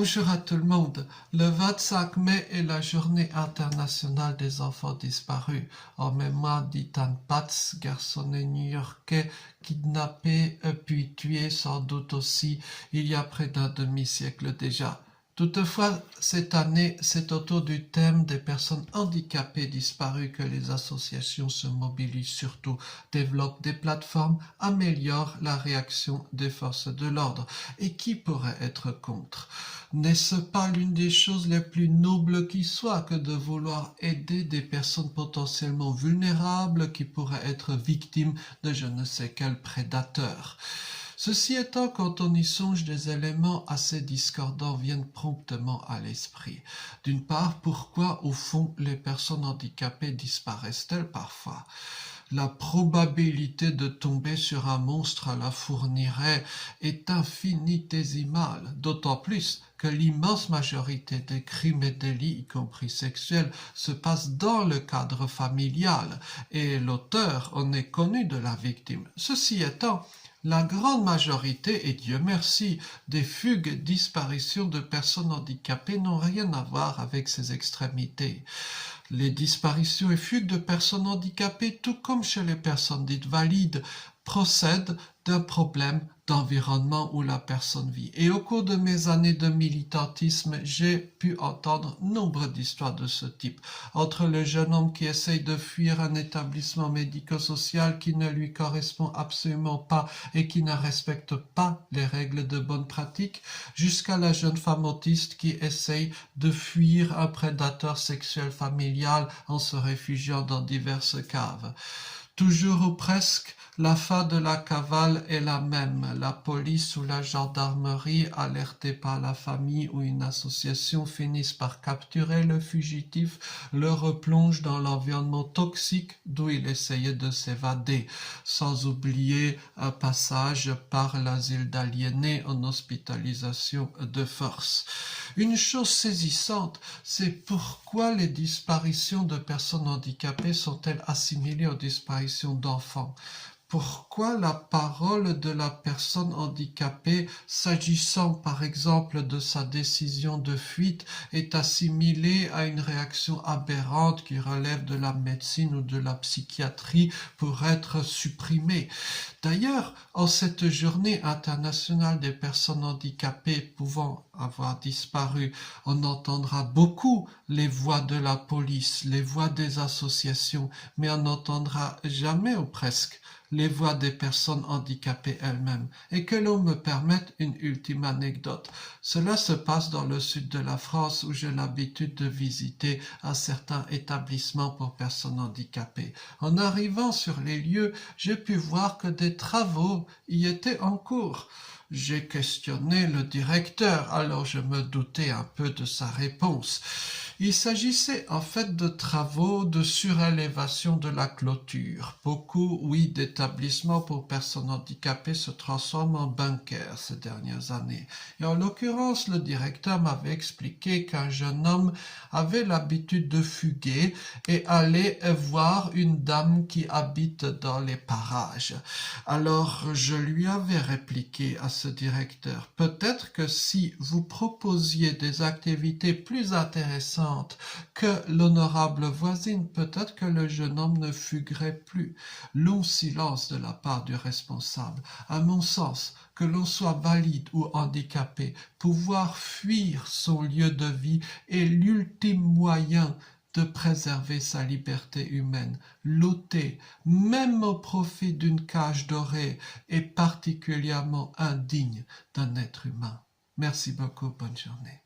Bonjour à tout le monde. Le 25 mai est la journée internationale des enfants disparus, en mémoire d'Ethan Patz, garçonnet new-yorkais kidnappé puis tué sans doute aussi il y a près d'un demi-siècle déjà. Toutefois, cette année, c'est autour du thème des personnes handicapées disparues que les associations se mobilisent surtout, développent des plateformes, améliorent la réaction des forces de l'ordre. Et qui pourrait être contre? N'est-ce pas l'une des choses les plus nobles qui soit que de vouloir aider des personnes potentiellement vulnérables qui pourraient être victimes de je ne sais quel prédateur? Ceci étant, quand on y songe, des éléments assez discordants viennent promptement à l'esprit. D'une part, pourquoi au fond les personnes handicapées disparaissent-elles parfois? La probabilité de tomber sur un monstre à la Fourniret est infinitésimale, d'autant plus que l'immense majorité des crimes et délits, y compris sexuels, se passent dans le cadre familial et l'auteur en est connu de la victime. Ceci étant, la grande majorité, et Dieu merci, des fugues et disparitions de personnes handicapées n'ont rien à voir avec ces extrémités. Les disparitions et fugues de personnes handicapées, tout comme chez les personnes dites valides, procèdent d'un problème d'environnement où la personne vit. Et au cours de mes années de militantisme, j'ai pu entendre nombre d'histoires de ce type. Entre le jeune homme qui essaye de fuir un établissement médico-social qui ne lui correspond absolument pas et qui ne respecte pas les règles de bonne pratique, jusqu'à la jeune femme autiste qui essaye de fuir un prédateur sexuel familial en se réfugiant dans diverses caves. Toujours ou presque, la fin de la cavale est la même. La police ou la gendarmerie, alertés par la famille ou une association, finissent par capturer le fugitif, le replongent dans l'environnement toxique d'où il essayait de s'évader, sans oublier un passage par l'asile d'aliénés en hospitalisation de force. Une chose saisissante, c'est pourquoi les disparitions de personnes handicapées sont-elles assimilées aux disparitions d'enfants? Pourquoi la parole de la personne handicapée, s'agissant par exemple de sa décision de fuite, est assimilée à une réaction aberrante qui relève de la médecine ou de la psychiatrie pour être supprimée? D'ailleurs, en cette journée internationale des personnes handicapées pouvant avoir disparu, on entendra beaucoup les voix de la police, les voix des associations, mais on n'entendra jamais ou presque les voix des personnes handicapées elles-mêmes. Et que l'on me permette une ultime anecdote. Cela se passe dans le sud de la France où j'ai l'habitude de visiter un certain établissement pour personnes handicapées. En arrivant sur les lieux, j'ai pu voir que des travaux y étaient en cours. J'ai questionné le directeur, alors je me doutais un peu de sa réponse. Il s'agissait en fait de travaux de surélévation de la clôture. Beaucoup, oui, d'établissements pour personnes handicapées se transforment en bunkers ces dernières années. Et en l'occurrence, le directeur m'avait expliqué qu'un jeune homme avait l'habitude de fuguer et aller voir une dame qui habite dans les parages. Alors, je lui avais répliqué à ce directeur, peut-être que si vous proposiez des activités plus intéressantes que l'honorable voisine, peut-être que le jeune homme ne fuguerait plus. Long silence de la part du responsable. À mon sens, que l'on soit valide ou handicapé, pouvoir fuir son lieu de vie est l'ultime moyen de préserver sa liberté humaine. L'ôter, même au profit d'une cage dorée, est particulièrement indigne d'un être humain. Merci beaucoup, bonne journée.